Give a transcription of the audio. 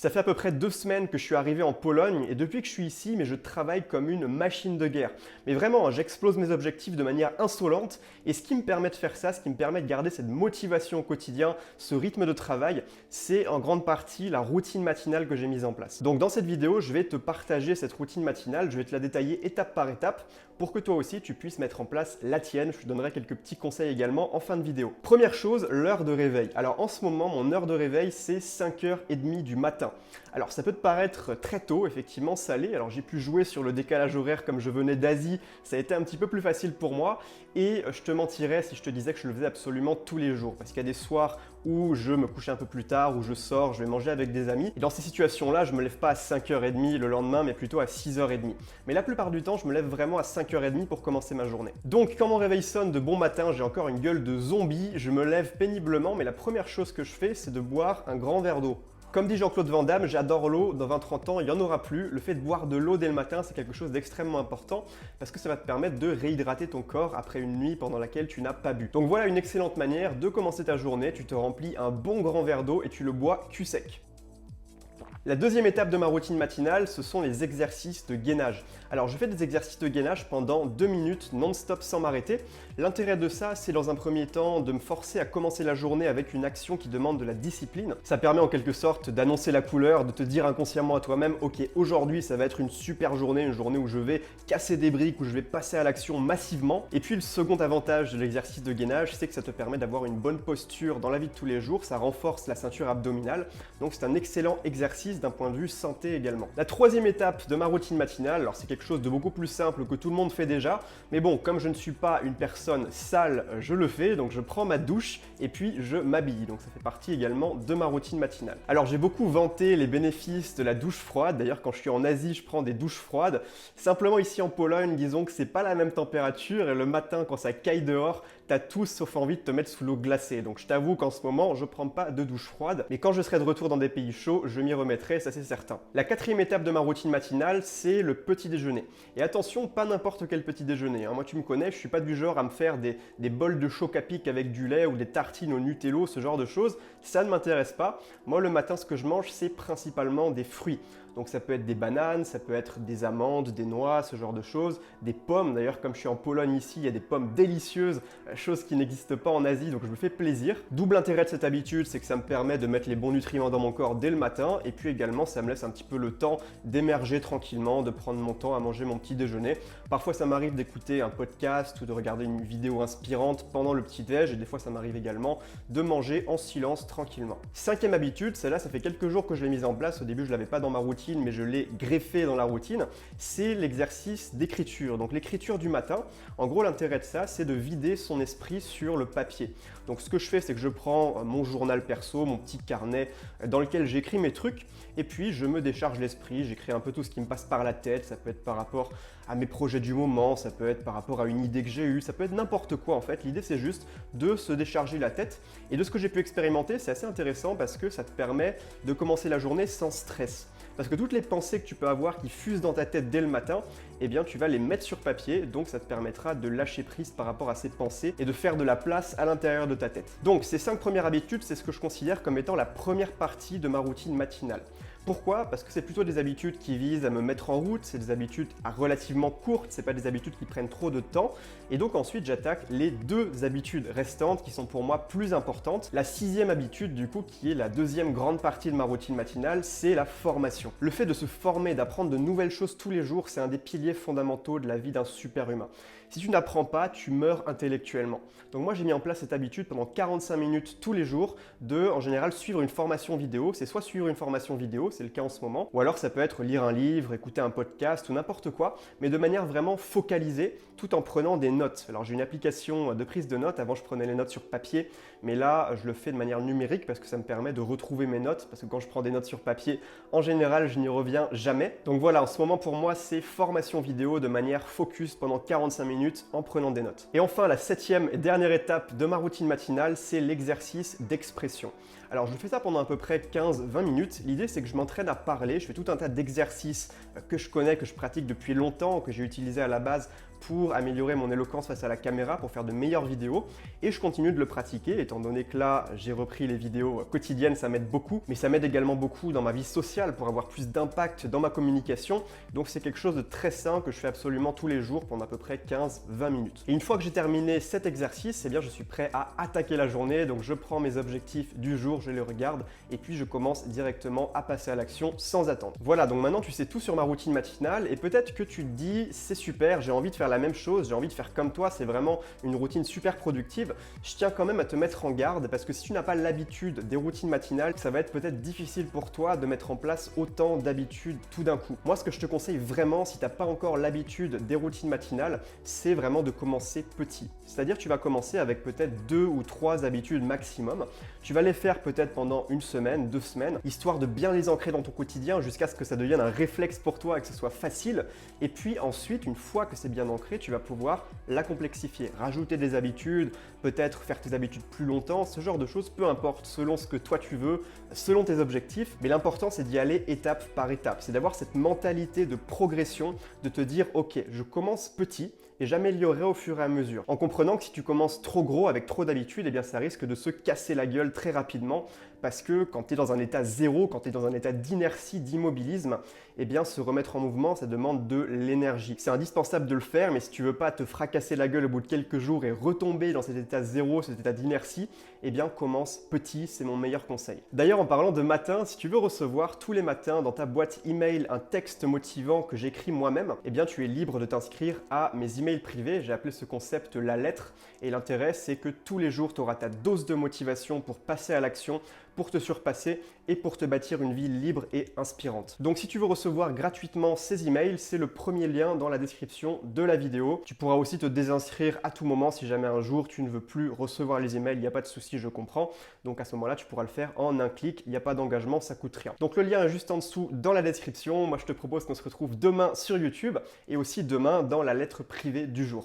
Ça fait à peu près 2 semaines que je suis arrivé en Pologne et depuis que je suis ici, mais je travaille comme une machine de guerre. Mais vraiment, j'explose mes objectifs de manière insolente et ce qui me permet de faire ça, ce qui me permet de garder cette motivation au quotidien, ce rythme de travail, c'est en grande partie la routine matinale que j'ai mise en place. Donc dans cette vidéo, je vais te partager cette routine matinale, je vais te la détailler étape par étape pour que toi aussi tu puisses mettre en place la tienne. Je te donnerai quelques petits conseils également en fin de vidéo. Première chose, l'heure de réveil. Alors en ce moment, mon heure de réveil, c'est 5h30 du matin. Alors ça peut te paraître très tôt, effectivement salé. Alors j'ai pu jouer sur le décalage horaire comme je venais d'Asie, ça a été un petit peu plus facile pour moi et je te mentirais si je te disais que je le faisais absolument tous les jours parce qu'il y a des soirs où je me couchais un peu plus tard, où je sors, je vais manger avec des amis. Et dans ces situations-là, je ne me lève pas à 5h30 le lendemain, mais plutôt à 6h30. Mais la plupart du temps, je me lève vraiment à 5h30 pour commencer ma journée. Donc quand mon réveil sonne de bon matin, j'ai encore une gueule de zombie, je me lève péniblement, mais la première chose que je fais, c'est de boire un grand verre d'eau. Comme dit Jean-Claude Van Damme, j'adore l'eau, dans 20-30 ans, il n'y en aura plus. Le fait de boire de l'eau dès le matin, c'est quelque chose d'extrêmement important parce que ça va te permettre de réhydrater ton corps après une nuit pendant laquelle tu n'as pas bu. Donc voilà une excellente manière de commencer ta journée. Tu te remplis un bon grand verre d'eau et tu le bois cul sec. La deuxième étape de ma routine matinale, ce sont les exercices de gainage. Alors je fais des exercices de gainage pendant 2 minutes non-stop sans m'arrêter. L'intérêt de ça, c'est dans un premier temps de me forcer à commencer la journée avec une action qui demande de la discipline. Ça permet en quelque sorte d'annoncer la couleur, de te dire inconsciemment à toi-même, ok, aujourd'hui ça va être une super journée, une journée où je vais casser des briques, où je vais passer à l'action massivement. Et puis le second avantage de l'exercice de gainage, c'est que ça te permet d'avoir une bonne posture dans la vie de tous les jours, ça renforce la ceinture abdominale, donc c'est un excellent exercice d'un point de vue santé également. La troisième étape de ma routine matinale, alors c'est quelque chose de beaucoup plus simple que tout le monde fait déjà, mais bon, comme je ne suis pas une personne sale, je le fais, donc je prends ma douche et puis je m'habille, donc ça fait partie également de ma routine matinale. Alors j'ai beaucoup vanté les bénéfices de la douche froide, d'ailleurs quand je suis en Asie, je prends des douches froides, simplement ici en Pologne, disons que c'est pas la même température et le matin quand ça caille dehors, t'as tout sauf envie de te mettre sous l'eau glacée, donc je t'avoue qu'en ce moment, je prends pas de douche froide, mais quand je serai de retour dans des pays chauds, je m'y remettrai, ça c'est certain. La quatrième étape de ma routine matinale, c'est le petit déjeuner. Et attention, pas n'importe quel petit déjeuner, hein. Moi tu me connais, je suis pas du genre à me faire des bols de choc à pic avec du lait ou des tartines au Nutello, ce genre de choses, ça ne m'intéresse pas. Moi le matin, ce que je mange, c'est principalement des fruits. Donc ça peut être des bananes, ça peut être des amandes, des noix, ce genre de choses, des pommes. D'ailleurs, comme je suis en Pologne ici, il y a des pommes délicieuses, chose qui n'existe pas en Asie, donc je me fais plaisir. Double intérêt de cette habitude, c'est que ça me permet de mettre les bons nutriments dans mon corps dès le matin, et puis également, ça me laisse un petit peu le temps d'émerger tranquillement, de prendre mon temps à manger mon petit déjeuner. Parfois, ça m'arrive d'écouter un podcast ou de regarder une vidéo inspirante pendant le petit déj, et des fois, ça m'arrive également de manger en silence tranquillement. Cinquième habitude, celle-là, ça fait quelques jours que je l'ai mise en place. Au début, je l'avais pas dans ma routine, mais je l'ai greffé dans la routine, c'est l'exercice d'écriture. Donc l'écriture du matin, en gros l'intérêt de ça, c'est de vider son esprit sur le papier. Donc ce que je fais, c'est que je prends mon journal perso, mon petit carnet dans lequel j'écris mes trucs, et puis je me décharge l'esprit, j'écris un peu tout ce qui me passe par la tête, ça peut être par rapport à mes projets du moment, ça peut être par rapport à une idée que j'ai eue, ça peut être n'importe quoi en fait. L'idée c'est juste de se décharger la tête, et de ce que j'ai pu expérimenter, c'est assez intéressant parce que ça te permet de commencer la journée sans stress. Parce que toutes les pensées que tu peux avoir qui fusent dans ta tête dès le matin, eh bien tu vas les mettre sur papier, donc ça te permettra de lâcher prise par rapport à ces pensées et de faire de la place à l'intérieur de ta tête. Donc ces 5 premières habitudes, c'est ce que je considère comme étant la première partie de ma routine matinale. Pourquoi? Parce que c'est plutôt des habitudes qui visent à me mettre en route, c'est des habitudes relativement courtes, c'est pas des habitudes qui prennent trop de temps. Et donc ensuite j'attaque les 2 habitudes restantes qui sont pour moi plus importantes. La 6e habitude du coup, qui est la deuxième grande partie de ma routine matinale, c'est la formation. Le fait de se former, d'apprendre de nouvelles choses tous les jours, c'est un des piliers fondamentaux de la vie d'un super-humain. Si tu n'apprends pas, tu meurs intellectuellement. Donc moi j'ai mis en place cette habitude pendant 45 minutes tous les jours de, en général, suivre une formation vidéo. C'est soit suivre une formation vidéo, c'est le cas en ce moment, ou alors ça peut être lire un livre, écouter un podcast ou n'importe quoi, mais de manière vraiment focalisée, tout en prenant des notes. Alors j'ai une application de prise de notes, avant je prenais les notes sur papier, mais là je le fais de manière numérique parce que ça me permet de retrouver mes notes, parce que quand je prends des notes sur papier, en général je n'y reviens jamais. Donc voilà, en ce moment pour moi c'est formation vidéo de manière focus pendant 45 minutes en prenant des notes. Et enfin la 7e et dernière étape de ma routine matinale, c'est l'exercice d'expression. Alors je fais ça pendant à peu près 15-20 minutes. L'idée c'est que je m'entraîne à parler, je fais tout un tas d'exercices que je connais, que je pratique depuis longtemps, que j'ai utilisé à la base pour améliorer mon éloquence face à la caméra, pour faire de meilleures vidéos. Et je continue de le pratiquer, étant donné que là, j'ai repris les vidéos quotidiennes, ça m'aide beaucoup. Mais ça m'aide également beaucoup dans ma vie sociale pour avoir plus d'impact dans ma communication. Donc c'est quelque chose de très sain que je fais absolument tous les jours pendant à peu près 15-20 minutes. Et une fois que j'ai terminé cet exercice, eh bien, je suis prêt à attaquer la journée. Donc je prends mes objectifs du jour, je les regarde et puis je commence directement à passer à l'action sans attendre. Voilà, donc maintenant tu sais tout sur ma routine matinale et peut-être que tu te dis c'est super, j'ai envie de faire la même chose, j'ai envie de faire comme toi, c'est vraiment une routine super productive. Je tiens quand même à te mettre en garde parce que si tu n'as pas l'habitude des routines matinales, ça va être peut-être difficile pour toi de mettre en place autant d'habitudes tout d'un coup. Moi, ce que je te conseille vraiment, si tu n'as pas encore l'habitude des routines matinales, c'est vraiment de commencer petit. C'est-à-dire tu vas commencer avec peut-être 2 ou 3 habitudes maximum. Tu vas les faire peut-être pendant une semaine, 2 semaines, histoire de bien les ancrer dans ton quotidien jusqu'à ce que ça devienne un réflexe pour toi et que ce soit facile. Et puis ensuite, une fois que c'est bien ancré, tu vas pouvoir la complexifier, rajouter des habitudes, peut-être faire tes habitudes plus longtemps, ce genre de choses, peu importe, selon ce que toi tu veux, selon tes objectifs. Mais l'important, c'est d'y aller étape par étape. C'est d'avoir cette mentalité de progression, de te dire, ok, je commence petit et j'améliorerai au fur et à mesure. En comprenant que si tu commences trop gros avec trop d'habitudes, eh bien ça risque de se casser la gueule très rapidement parce que quand tu es dans un état zéro, quand tu es dans un état d'inertie, d'immobilisme, eh bien se remettre en mouvement, ça demande de l'énergie. C'est indispensable de le faire, mais si tu veux pas te fracasser la gueule au bout de quelques jours et retomber dans cet état zéro, cet état d'inertie, eh bien commence petit, c'est mon meilleur conseil. D'ailleurs, en parlant de matin, si tu veux recevoir tous les matins dans ta boîte email un texte motivant que j'écris moi-même, eh bien tu es libre de t'inscrire à mes emails privés. J'ai appelé ce concept la lettre et l'intérêt c'est que tous les jours tu auras ta dose de motivation pour passer à l'action, pour te surpasser et pour te bâtir une vie libre et inspirante. Donc si tu veux recevoir gratuitement ces emails, c'est le premier lien dans la description de la vidéo. Tu pourras aussi te désinscrire à tout moment si jamais un jour tu ne veux plus recevoir les emails, il n'y a pas de souci, je comprends. Donc à ce moment-là, tu pourras le faire en un clic, il n'y a pas d'engagement, ça coûte rien. Donc le lien est juste en dessous dans la description. Moi je te propose qu'on se retrouve demain sur YouTube et aussi demain dans la lettre privée du jour.